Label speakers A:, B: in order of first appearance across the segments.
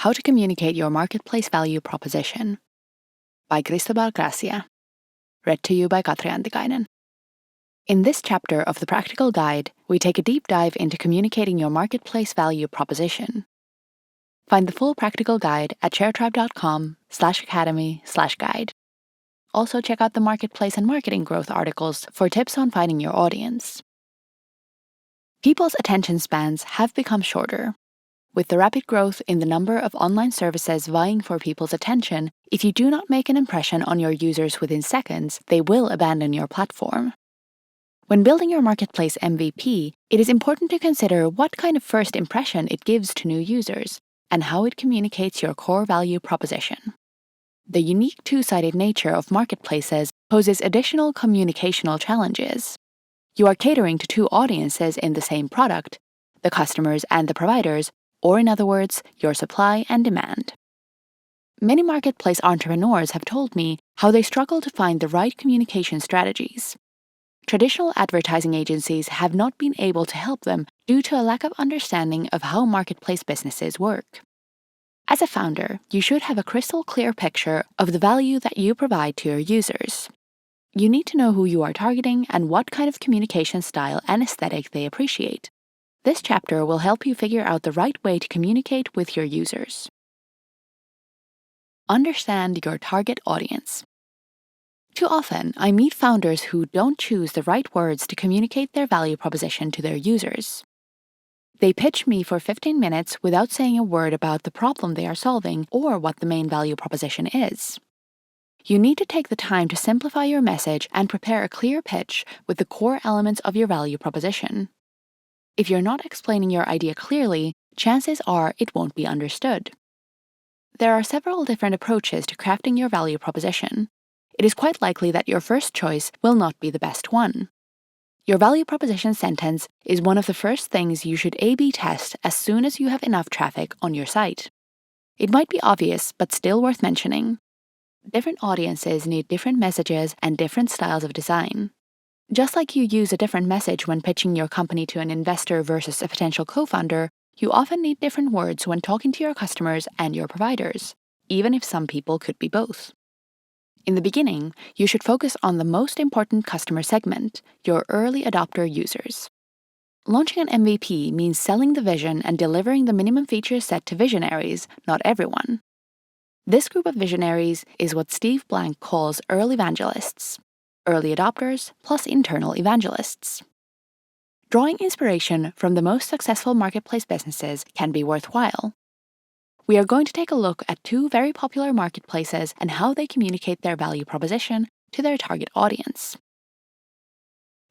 A: How to Communicate Your Marketplace Value Proposition by Cristóbal Gracia. Read to you by Katri Antikainen. In this chapter of the Practical Guide, we take a deep dive into communicating your marketplace value proposition. Find the full practical guide at sharetribe.com/academy/guide. Also check out the Marketplace and Marketing Growth articles for tips on finding your audience. People's attention spans have become shorter. With the rapid growth in the number of online services vying for people's attention, if you do not make an impression on your users within seconds, they will abandon your platform. When building your marketplace MVP, it is important to consider what kind of first impression it gives to new users and how it communicates your core value proposition. The unique two-sided nature of marketplaces poses additional communicational challenges. You are catering to two audiences in the same product, the customers and the providers, or in other words, your supply and demand. Many marketplace entrepreneurs have told me how they struggle to find the right communication strategies. Traditional advertising agencies have not been able to help them due to a lack of understanding of how marketplace businesses work. As a founder, you should have a crystal clear picture of the value that you provide to your users. You need to know who you are targeting and what kind of communication style and aesthetic they appreciate. This chapter will help you figure out the right way to communicate with your users. Understand your target audience. Too often, I meet founders who don't choose the right words to communicate their value proposition to their users. They pitch me for 15 minutes without saying a word about the problem they are solving or what the main value proposition is. You need to take the time to simplify your message and prepare a clear pitch with the core elements of your value proposition. If you're not explaining your idea clearly, chances are it won't be understood. There are several different approaches to crafting your value proposition. It is quite likely that your first choice will not be the best one. Your value proposition sentence is one of the first things you should A/B test as soon as you have enough traffic on your site. It might be obvious, but still worth mentioning. Different audiences need different messages and different styles of design. Just like you use a different message when pitching your company to an investor versus a potential co-founder, you often need different words when talking to your customers and your providers, even if some people could be both. In the beginning, you should focus on the most important customer segment, your early adopter users. Launching an MVP means selling the vision and delivering the minimum feature set to visionaries, not everyone. This group of visionaries is what Steve Blank calls early evangelists. Early adopters plus internal evangelists. Drawing inspiration from the most successful marketplace businesses can be worthwhile. We are going to take a look at two very popular marketplaces and how they communicate their value proposition to their target audience.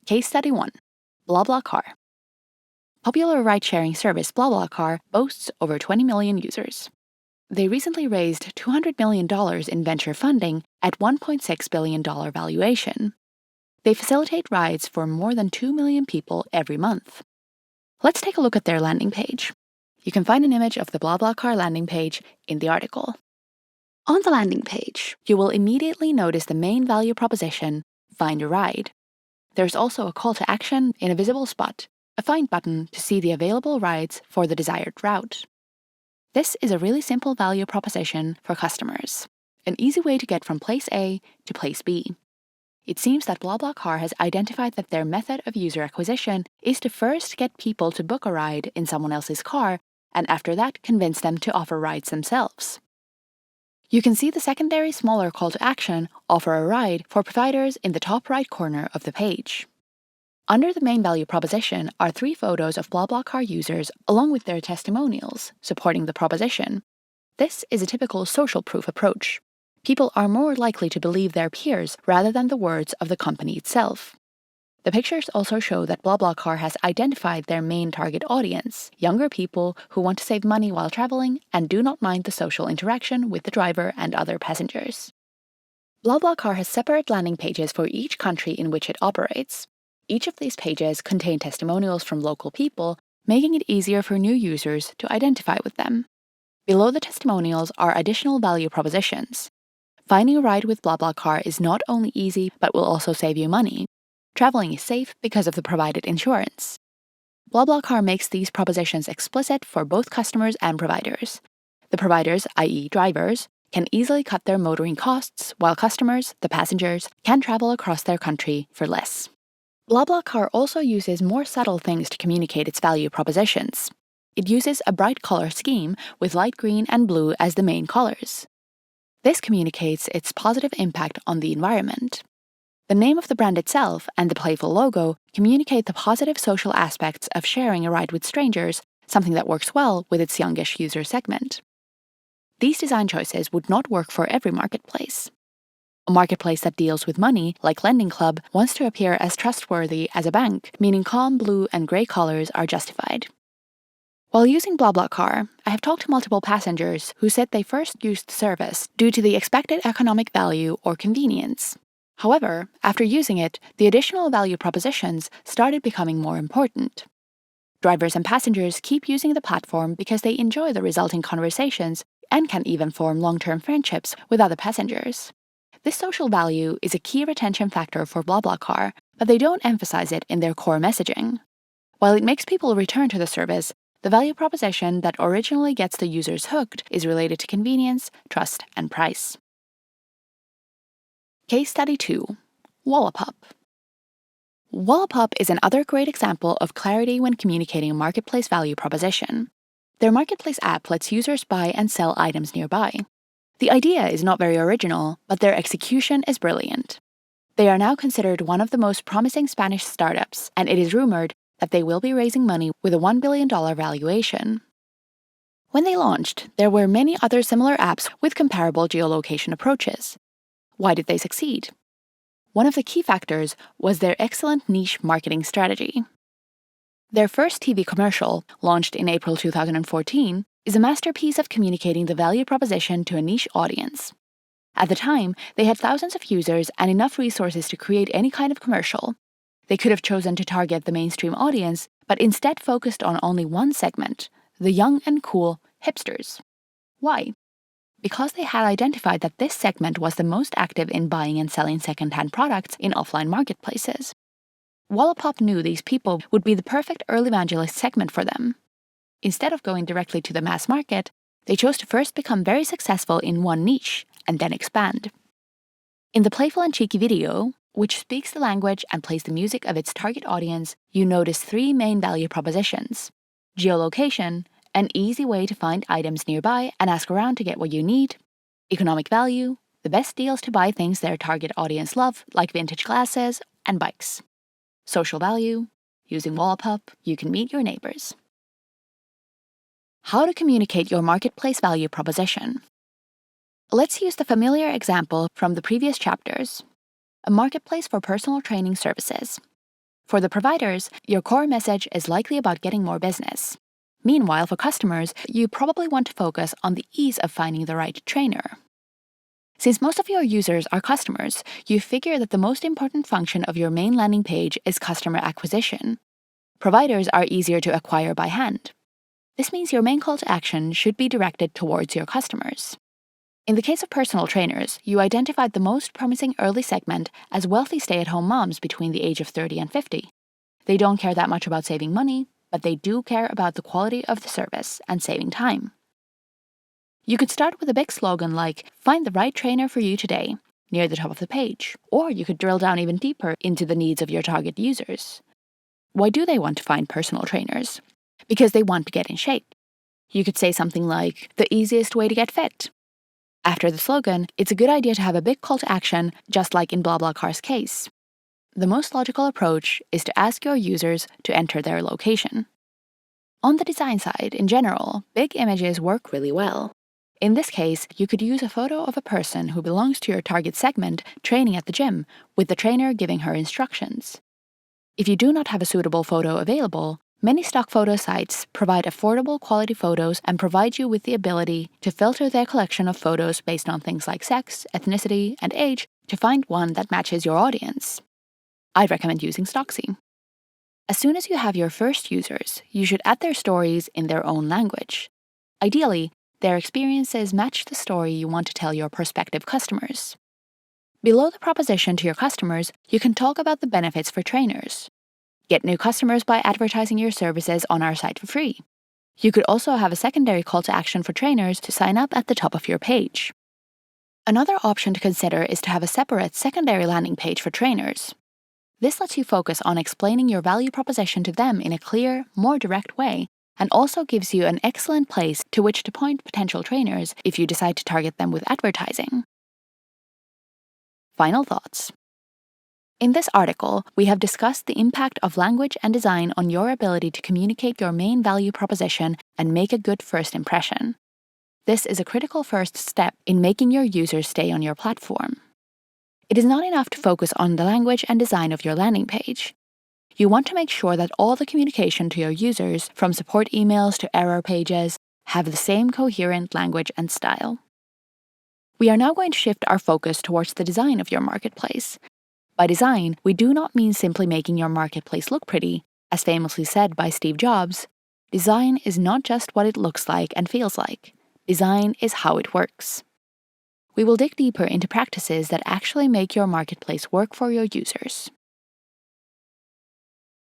A: Case Study 1. BlaBlaCar. Popular ride-sharing service BlaBlaCar boasts over 20 million users. They recently raised $200 million in venture funding at $1.6 billion valuation. They facilitate rides for more than 2 million people every month. Let's take a look at their landing page. You can find an image of the BlaBlaCar landing page in the article. On the landing page, you will immediately notice the main value proposition, Find a Ride. There's also a call to action in a visible spot, a Find button to see the available rides for the desired route. This is a really simple value proposition for customers, an easy way to get from place A to place B. It seems that BlaBlaCar has identified that their method of user acquisition is to first get people to book a ride in someone else's car, and after that convince them to offer rides themselves. You can see the secondary smaller call to action, Offer a Ride, for providers in the top right corner of the page. Under the main value proposition are 3 photos of BlaBlaCar users along with their testimonials supporting the proposition. This is a typical social proof approach. People are more likely to believe their peers rather than the words of the company itself. The pictures also show that BlaBlaCar has identified their main target audience, younger people who want to save money while traveling and do not mind the social interaction with the driver and other passengers. BlaBlaCar has separate landing pages for each country in which it operates. Each of these pages contain testimonials from local people, making it easier for new users to identify with them. Below the testimonials are additional value propositions. Finding a ride with BlaBlaCar is not only easy, but will also save you money. Traveling is safe because of the provided insurance. BlaBlaCar makes these propositions explicit for both customers and providers. The providers, i.e. drivers, can easily cut their motoring costs, while customers, the passengers, can travel across their country for less. BlaBlaCar also uses more subtle things to communicate its value propositions. It uses a bright color scheme with light green and blue as the main colors. This communicates its positive impact on the environment. The name of the brand itself and the playful logo communicate the positive social aspects of sharing a ride with strangers, something that works well with its youngish user segment. These design choices would not work for every marketplace. A marketplace that deals with money, like Lending Club, wants to appear as trustworthy as a bank, meaning calm blue and grey colors are justified. While using BlaBlaCar, I have talked to multiple passengers who said they first used the service due to the expected economic value or convenience. However, after using it, the additional value propositions started becoming more important. Drivers and passengers keep using the platform because they enjoy the resulting conversations and can even form long-term friendships with other passengers. This social value is a key retention factor for BlaBlaCar, but they don't emphasize it in their core messaging. While it makes people return to the service, the value proposition that originally gets the users hooked is related to convenience, trust, and price. Case Study 2. Wallapop. Wallapop is another great example of clarity when communicating a marketplace value proposition. Their marketplace app lets users buy and sell items nearby. The idea is not very original, but their execution is brilliant. They are now considered one of the most promising Spanish startups, and it is rumored that they will be raising money with a $1 billion valuation. When they launched, there were many other similar apps with comparable geolocation approaches. Why did they succeed? One of the key factors was their excellent niche marketing strategy. Their first TV commercial, launched in April 2014, is a masterpiece of communicating the value proposition to a niche audience. At the time, they had thousands of users and enough resources to create any kind of commercial. They could have chosen to target the mainstream audience, but instead focused on only one segment, the young and cool hipsters. Why? Because they had identified that this segment was the most active in buying and selling secondhand products in offline marketplaces. Wallapop knew these people would be the perfect early evangelist segment for them. Instead of going directly to the mass market, they chose to first become very successful in one niche and then expand. In the playful and cheeky video, which speaks the language and plays the music of its target audience, you notice three main value propositions: geolocation, an easy way to find items nearby and ask around to get what you need; economic value, the best deals to buy things their target audience love, like vintage glasses and bikes; social value, using Wallapop, you can meet your neighbors. How to communicate your marketplace value proposition. Let's use the familiar example from the previous chapters: a marketplace for personal training services. For the providers, your core message is likely about getting more business. Meanwhile, for customers, you probably want to focus on the ease of finding the right trainer. Since most of your users are customers, you figure that the most important function of your main landing page is customer acquisition. Providers are easier to acquire by hand. This means your main call to action should be directed towards your customers. In the case of personal trainers, you identified the most promising early segment as wealthy stay-at-home moms between the age of 30 and 50. They don't care that much about saving money, but they do care about the quality of the service and saving time. You could start with a big slogan like, "Find the right trainer for you today," near the top of the page, or you could drill down even deeper into the needs of your target users. Why do they want to find personal trainers? Because they want to get in shape. You could say something like, "The easiest way to get fit." After the slogan, it's a good idea to have a big call to action, just like in BlaBlaCar's case. The most logical approach is to ask your users to enter their location. On the design side, in general, big images work really well. In this case, you could use a photo of a person who belongs to your target segment training at the gym, with the trainer giving her instructions. If you do not have a suitable photo available, many stock photo sites provide affordable quality photos and provide you with the ability to filter their collection of photos based on things like sex, ethnicity, and age to find one that matches your audience. I'd recommend using Stocksy. As soon as you have your first users, you should add their stories in their own language. Ideally, their experiences match the story you want to tell your prospective customers. Below the proposition to your customers, you can talk about the benefits for trainers. Get new customers by advertising your services on our site for free. You could also have a secondary call to action for trainers to sign up at the top of your page. Another option to consider is to have a separate secondary landing page for trainers. This lets you focus on explaining your value proposition to them in a clear, more direct way, and also gives you an excellent place to which to point potential trainers if you decide to target them with advertising. Final thoughts. In this article, we have discussed the impact of language and design on your ability to communicate your main value proposition and make a good first impression. This is a critical first step in making your users stay on your platform. It is not enough to focus on the language and design of your landing page. You want to make sure that all the communication to your users, from support emails to error pages, have the same coherent language and style. We are now going to shift our focus towards the design of your marketplace. By design, we do not mean simply making your marketplace look pretty. As famously said by Steve Jobs, design is not just what it looks like and feels like. Design is how it works. We will dig deeper into practices that actually make your marketplace work for your users.